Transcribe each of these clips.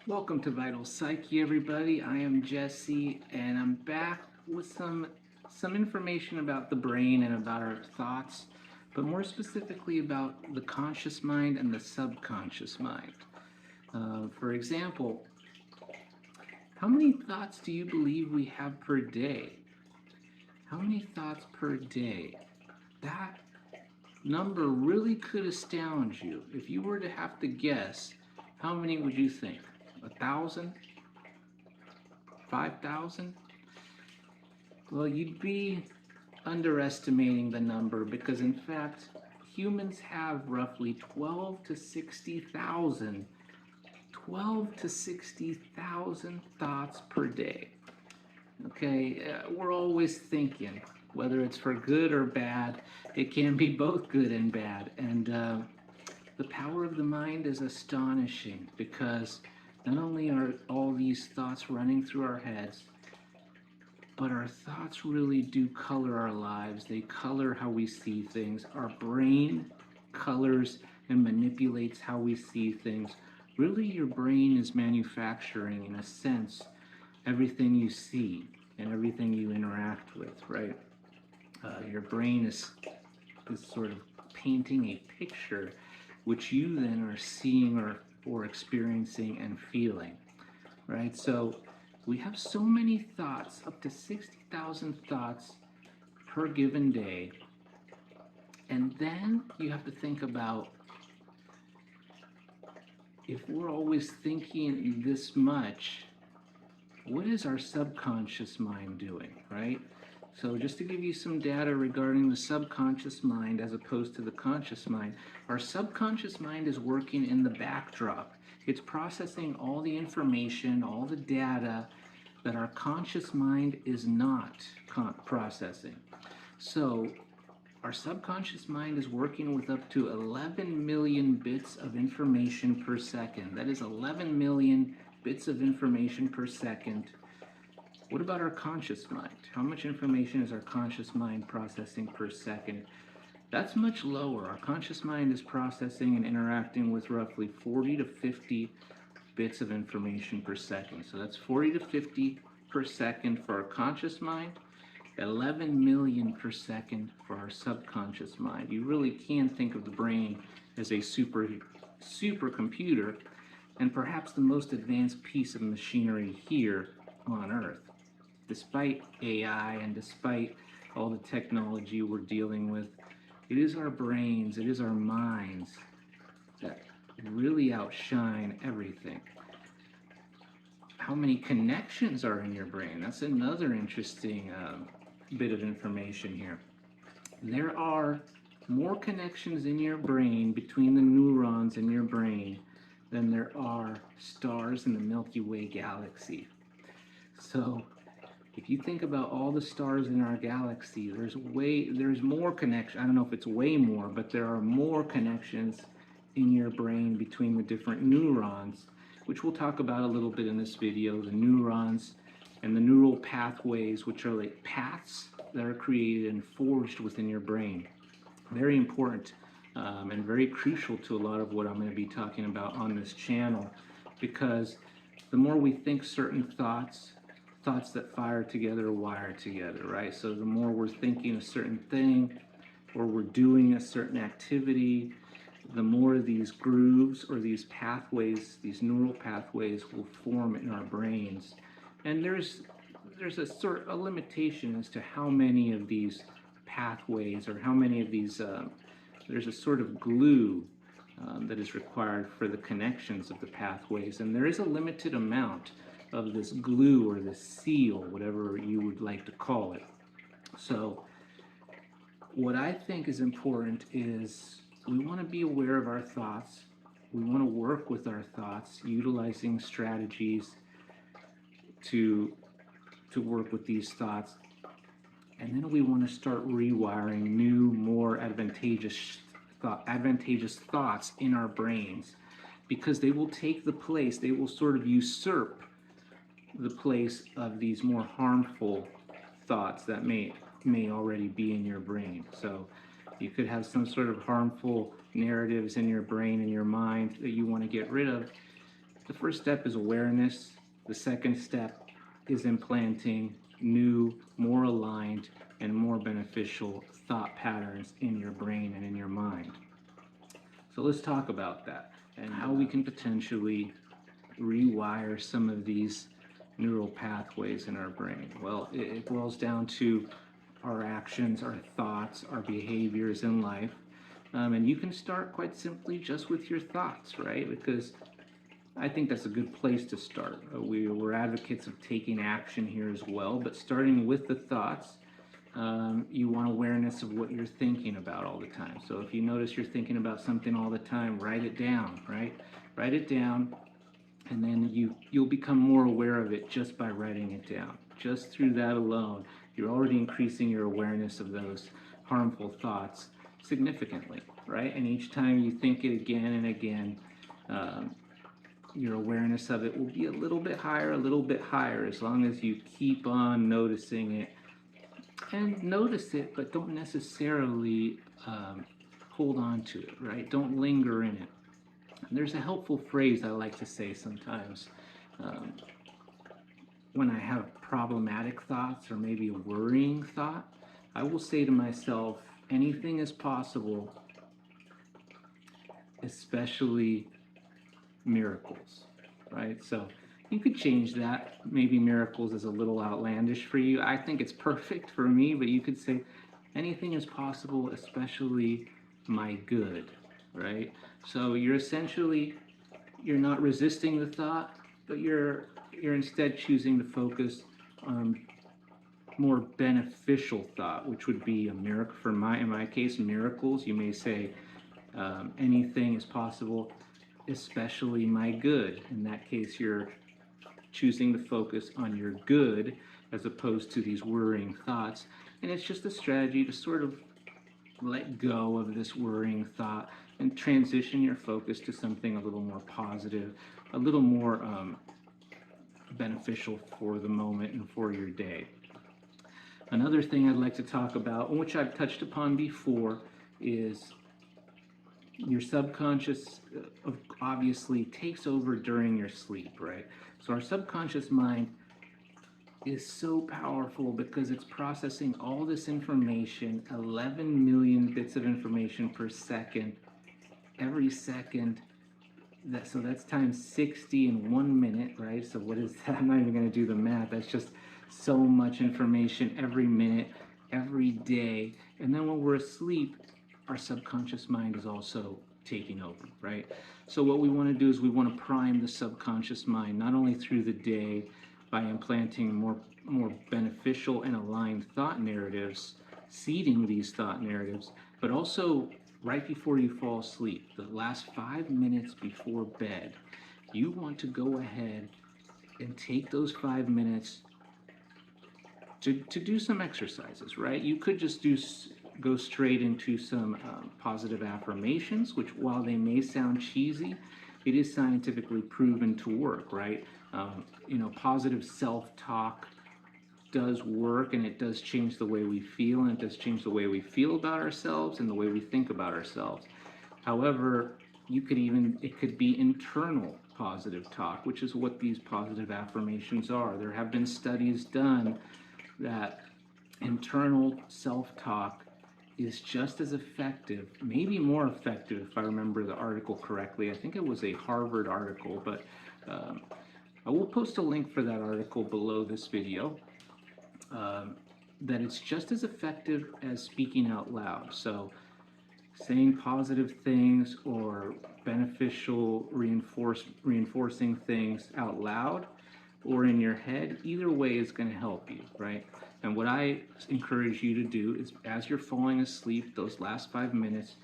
Welcome to Vital Psyche, everybody. I am Jesse, and I'm back with some information about the brain and about our thoughts, but more specifically about the conscious mind and the subconscious mind. For example, how many thoughts do you believe we have per day? How many thoughts per day? That number really could astound you. If you were to have to guess, how many would you think? 1,000? 5,000? Well, you'd be underestimating the number because, in fact, humans have roughly 12 to 60,000 thoughts per day. Okay, we're always thinking, whether it's for good or bad. It can be both good and bad. And the power of the mind is astonishing because not only are all these thoughts running through our heads, but our thoughts really do color our lives. They color how we see things. Our brain colors and manipulates how we see things. Really, your brain is manufacturing, in a sense, everything you see and everything you interact with, right? Your brain is sort of painting a picture which you then are seeing or experiencing and feeling, right? So we have so many thoughts, up to 60,000 thoughts per given day. And then you have to think about, if we're always thinking this much, what is our subconscious mind doing, right? So just to give you some data regarding the subconscious mind as opposed to the conscious mind, our subconscious mind is working in the backdrop. It's processing all the information, all the data that our conscious mind is not processing. So our subconscious mind is working with up to 11 million bits of information per second. That is 11 million bits of information per second. What about our conscious mind? How much information is our conscious mind processing per second? That's much lower. Our conscious mind is processing and interacting with roughly 40 to 50 bits of information per second. So that's 40 to 50 per second for our conscious mind, 11 million per second for our subconscious mind. You really can think of the brain as a supercomputer and perhaps the most advanced piece of machinery here on Earth. Despite AI and despite all the technology we're dealing with, it is our brains, it is our minds that really outshine everything. How many connections are in your brain? That's another interesting bit of information here. There are more connections in your brain between the neurons in your brain than there are stars in the Milky Way galaxy. So if you think about all the stars in our galaxy, there's more connection. I don't know if it's way more, but there are more connections in your brain between the different neurons, which we'll talk about a little bit in this video, the neurons and the neural pathways, which are like paths that are created and forged within your brain. Very important and very crucial to a lot of what I'm going to be talking about on this channel, because the more we think certain thoughts that fire together wire together, right? So the more we're thinking a certain thing or we're doing a certain activity, the more these grooves or these pathways, these neural pathways will form in our brains. And there's a limitation as to how many of these pathways or how many of these, there's a sort of glue that is required for the connections of the pathways. And there is a limited amount of this glue or this seal, whatever you would like to call it. So what I think is important is we want to be aware of our thoughts. We want to work with our thoughts, utilizing strategies to work with these thoughts. And then we want to start rewiring new, more advantageous thoughts in our brains, because they will take the place, they will sort of usurp the place of these more harmful thoughts that may already be in your brain. So you could have some sort of harmful narratives in your brain and your mind that you want to get rid of. The first step is awareness. The second step is implanting new, more aligned, and more beneficial thought patterns in your brain and in your mind. So let's talk about that and how we can potentially rewire some of these neural pathways in our brain. Well, it boils down to our actions, our thoughts, our behaviors in life. And you can start quite simply just with your thoughts, right? Because I think that's a good place to start. We're advocates of taking action here as well, but starting with the thoughts, you want awareness of what you're thinking about all the time. So if you notice you're thinking about something all the time, write it down, right? Write it down, and then you'll become more aware of it just by writing it down. Just through that alone, you're already increasing your awareness of those harmful thoughts significantly, right? And each time you think it again and again, your awareness of it will be a little bit higher, as long as you keep on noticing it. And notice it, but don't necessarily hold on to it, right? Don't linger in it. There's a helpful phrase I like to say sometimes when I have problematic thoughts or maybe a worrying thought. I will say to myself, anything is possible, especially miracles, right? So you could change that. Maybe miracles is a little outlandish for you. I think it's perfect for me, but you could say anything is possible, especially my good, right? So you're not resisting the thought, but you're instead choosing to focus on more beneficial thought, which would be a miracle. In my case, miracles. You may say anything is possible, especially my good. In that case, you're choosing to focus on your good as opposed to these worrying thoughts. And it's just a strategy to sort of let go of this worrying thought and transition your focus to something a little more positive, a little more beneficial for the moment and for your day. Another thing I'd like to talk about, which I've touched upon before, is your subconscious obviously takes over during your sleep, right? So our subconscious mind is so powerful because it's processing all this information, 11 million bits of information per second, every second. So that's times 60 in 1 minute, right? So what is that? I'm not even going to do the math. That's just so much information every minute, every day. And then when we're asleep, our subconscious mind is also taking over, right? So what we want to do is we want to prime the subconscious mind, not only through the day by implanting more beneficial and aligned thought narratives, seeding these thought narratives, but also right before you fall asleep, the last 5 minutes before bed, you want to go ahead and take those 5 minutes to do some exercises, right? You could just go straight into some positive affirmations, which while they may sound cheesy, it is scientifically proven to work, right? Positive self-talk does work, and it does change the way we feel, and it does change the way we feel about ourselves and the way we think about ourselves. However, it could be internal positive talk, which is what these positive affirmations are. There have been studies done that internal self-talk is just as effective, maybe more effective if I remember the article correctly. I think it was a Harvard article, but I will post a link for that article below this video, that it's just as effective as speaking out loud. So saying positive things or beneficial reinforcing things out loud or in your head, either way is going to help you, right? And what I encourage you to do is, as you're falling asleep, those last 5 minutes,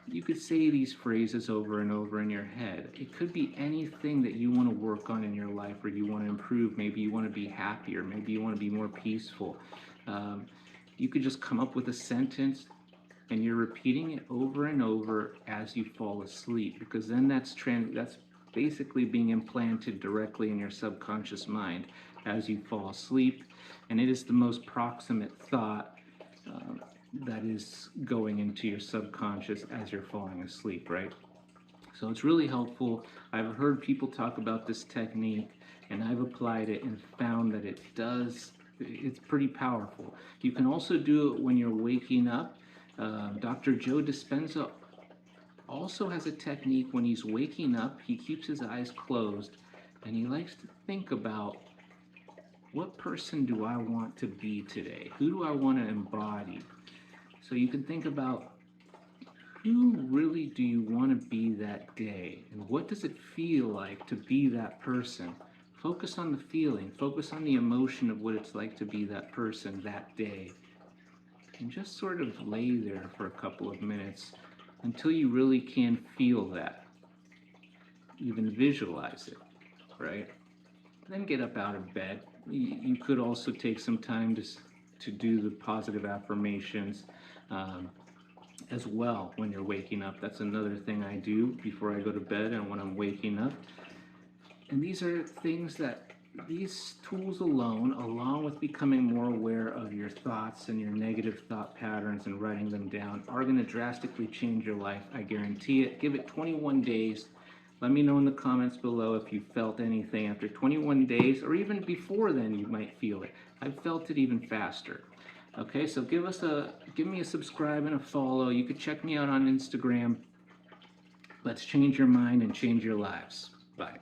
you could say these phrases over and over in your head. It could be anything that you want to work on in your life or you want to improve. Maybe you want to be happier. Maybe you want to be more peaceful. You could just come up with a sentence and you're repeating it over and over as you fall asleep, because then that's basically being implanted directly in your subconscious mind as you fall asleep, and it is the most proximate thought that is going into your subconscious as you're falling asleep, right? So it's really helpful. I've heard people talk about this technique, and I've applied it and found that it's pretty powerful. You can also do it when you're waking up. Dr. Joe Dispenza also has a technique when he's waking up. He keeps his eyes closed and he likes to think about, what person do I want to be today? Who do I want to embody? So you can think about, who really do you want to be that day? And what does it feel like to be that person? Focus on the feeling, focus on the emotion of what it's like to be that person that day. And just sort of lay there for a couple of minutes until you really can feel that. Even visualize it, right? Then get up out of bed. You could also take some time to do the positive affirmations as well when you're waking up. That's another thing I do before I go to bed and when I'm waking up. And these are things that, these tools alone, along with becoming more aware of your thoughts and your negative thought patterns and writing them down, are going to drastically change your life. I guarantee it. Give it 21 days. Let me know in the comments below if you felt anything after 21 days, or even before then you might feel it. I've felt it even faster. Okay, so give me a subscribe and a follow. You could check me out on Instagram. Let's change your mind and change your lives. Bye.